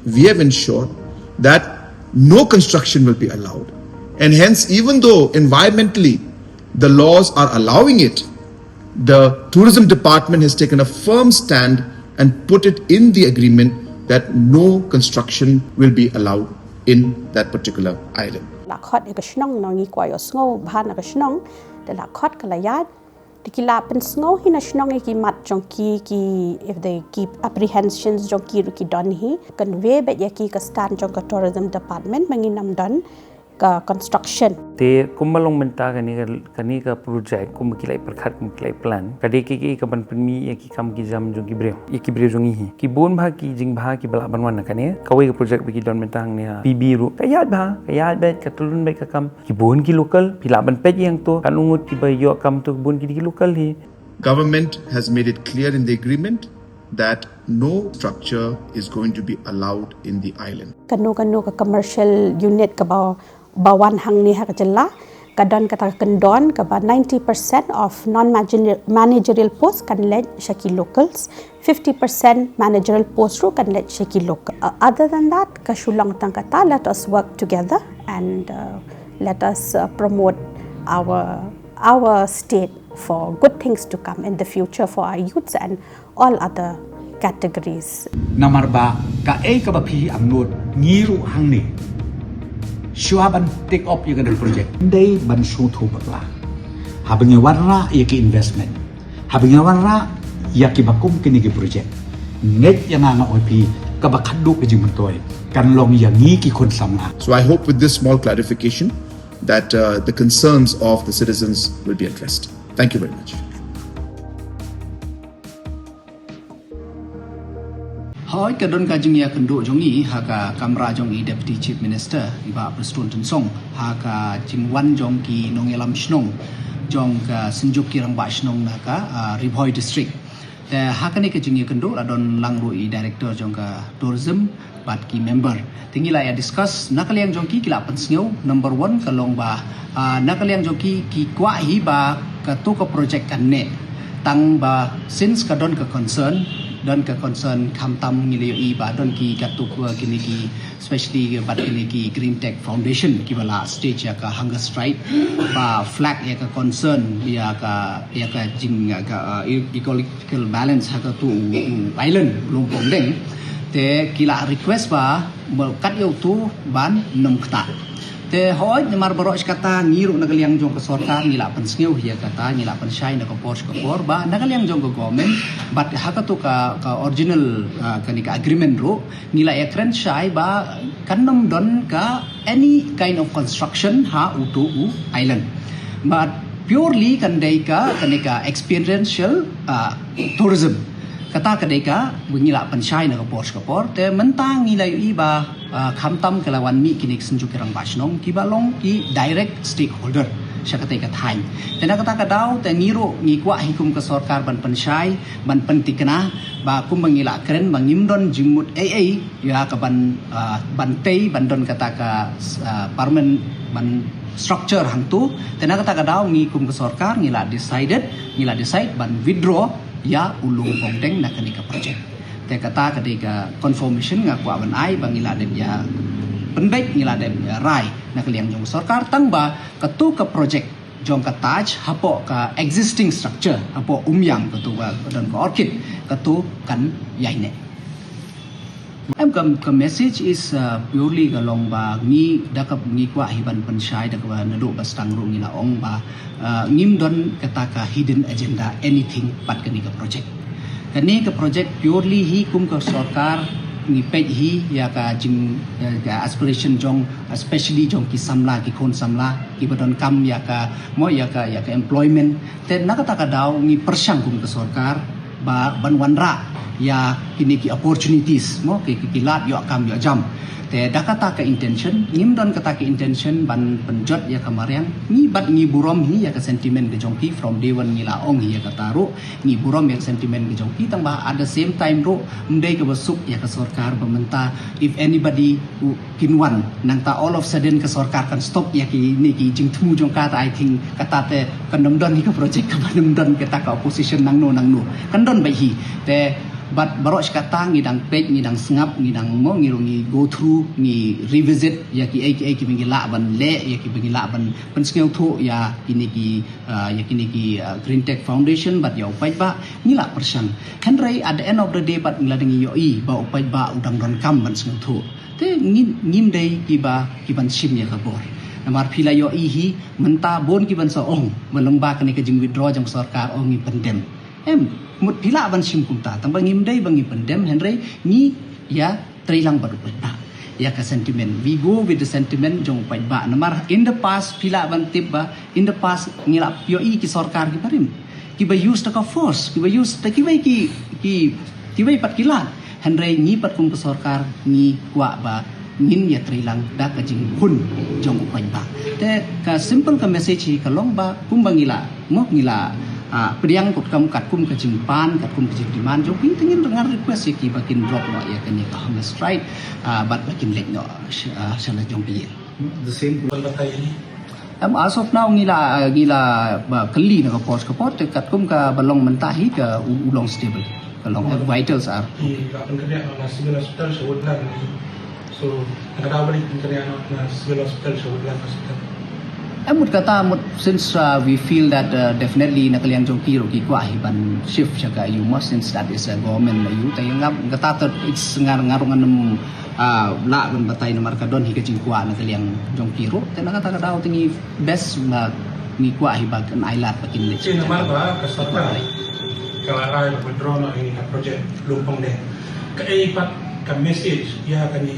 we have ensured that no construction will be allowed. And hence, even though environmentally the laws are allowing it, the tourism department has taken a firm stand and put it in the agreement that no construction will be allowed in that particular island. Lakot ikasnong nongi kwayo sngo bahan ikasnong de lakot kalayat dikila pen sngo hinasnong iki mat jongki ki if they keep apprehensions jongki ruki don hi convey bet yaki ka stand jong ka tourism department manginam don ka construction te kumalong menta kani ka project kum kilai perkhat kum kilai plan kade ki ka ban penmi ki kam ki jam jong ki breu jong hi ki bon bha ki jing bha ki bala banwan kane kawai ka project ki don mentang ne pb ru kayat bet ka tulun bet ka kam ki bon ki local pila ban pet yang to kan ungut ki ba yo kam to bon ki local hi. Government has made it clear in the agreement that no structure is going to be allowed in the island. Kanu ka commercial unit ka bawan hang ni ha kajalla kadon kata kendon ka 90% of non-managerial posts kan led shaki locals, 50% managerial posts ru kan led shaki local. Other than that, kashulang tang kata let us work together and let us promote our state for good things to come in the future for our youths and all other categories. Nomor ba ka ka bapi amnod ngiru hang ni Shua ban take up yung ganun project. Hindi ban suto bakla. Habang yung warra yaki investment. Habang yung warra yaki bakum kinigi project. Nget yung nga opi kabakado ka jing mantoy. Kanlong yangi ki konsam nga. So I hope with this small clarification that the concerns of the citizens will be addressed. Thank you very much. Hoi ka don ka jingya kendo jongi ha ka kamra jongi deputy chief minister iba Preston Tensong ha ka jingwan jongki nongelam snong jong ka sinjuk kirang ba snong na ka Ribhoi district te ha ka ni ka jingya kendo adon langru I director jong ka tourism bat ki member tingila ya discuss nakaliang jongki kila pensngeu number 1 kalong ba nakaliang jongki ki kwa hi ba ka tu ka project kan ne tang ba since ka don ka concern don ka concern kamtam ngiliyo iba don ki katuk kini ki especially bat kini ki Green Tech Foundation ki bala stage ya ka hunger strike ba flag ya ka concern ya ka jing ka ecological balance ha ka tu island lumpong deng te kila request ba kat yo tu ban nom kta te hoi mar borok kata ngiru nagaliang jong ka sarkar ngila pensngeu hia kata ngila pensyai na ka por ba nagaliang jong ka government but haka tu ka original kani ka agreement ro ngila ya kren syai ba kanom don ka any kind of construction ha utu island but purely kandai ka kani ka experiential tourism kata kadai ka ngila pensyai na ka por te mentang ngila iba kamtam kelawan mi kini senjuk kirang basnong kibalong ki direct stakeholder siya katay katay tena kata kadau te ngiro ngikwa hikum ka sarkar ban pensyai ban pentikna ba kum mangila kren mangimdon jingmut ya ka ban pay bandon kata ka parmen ban structure hangtu tena kata kadau ngikum ka sarkar ngila decide ban withdraw ya ulung bongdeng na kanika project te kata kadika confirmation nga kwa ban ai bangila dem ya penbek ngila dem rai na kaliang jong sarkar tang ba katu ka project jong ka taj hapo ka existing structure hapo umyang katu ba don ka orchid katu kan yaine ka message is purely galong ba ngi dakap ngi kwa hiban pensyai dakwa nadu bastang ru ngila ong ba ngim don kata ka hidden agenda anything pat kanika project kani ka project purely hi kum ka sarkar ngi pej hi ya ka jing ka aspiration jong especially jong ki samla ki khon samla ki badon kam ya ka mo ya ka employment te nakata ka daw ngi persyang kum ka sarkar ba banwanra ya kini ki opportunities mo ki kilat yo kam yo jam te dakata ka intention ngim don kata ka intention ban penjot ya kamariang ni bat ngi burom hi ya ka sentiment ke jongki from day one ngila ong hi ya kata ro ngi burom ya sentiment ke jongki tang ba at the same time ro mdai ka basuk ya ka sarkar pementa if anybody who kinwan nang ta all of sudden ka sarkar kan stop ya ki ni ki jing thu jong kata I think kata te kan dom don hi ka project ka ban don kata ka opposition nang no kan don bai hi te but barok kata ngidang page ngidang sengap ngidang mo ngi go through ngi revisit ya ki bingi la ban le ya ki bingi la ban penskeu thu ya kini ki Green Tech Foundation but ya upai ba ngila persan kan rai at the end of the day but nglading yo I ba upai ba udang don kam ban skeu thu te ngim dei ki ban sim ya ka bor namar phila yo I hi menta bon ki ban sa ong melomba kani ka jing withdraw jang sarkar ong ngi pendem mut pila ban sim kumta tambah ngim dei bangi pendem henry ni ya trilang baru pada ya ka sentiment we go with the sentiment jong pai ba namar in the past pila ban tip ba in the past ngila yo I ki sarkar ki parim ki ba use ta force ki ba use ta ki bai pat kilat henry ni pat kum ka sarkar ni kwa ba ngin ya trilang da ka jing hun jong pai ba te ka simple ka message hi ka long ba kum bangila mok ngila priang kut kam kat kum ke jimpan kat kum ke jiman jo pi tingin dengar request ki bakin drop no ya kan ka hang strike but bakin let no sala jong pi the same batai ini as of now ngila kali na ka pot kat kum ka balong mentahi ka ulong stable kalong vitals are di akan kerja na civil hospital sebut lah so ada balik kerja na civil hospital sebut lah hospital Amut kata since we feel that definitely nakaliang jong kiro ki kwa hiban shift jaga you must since that is a government you tayo ngap kata it's ngarungan nem la ban batay na markadon hi kajing kwa nakaliang jong kiro te nakata daw tingi best ni kwa hibag an ailat pakin le sino naman ba kasarta kalaray withdraw na ini project lumpong de kaipat ka message ya kani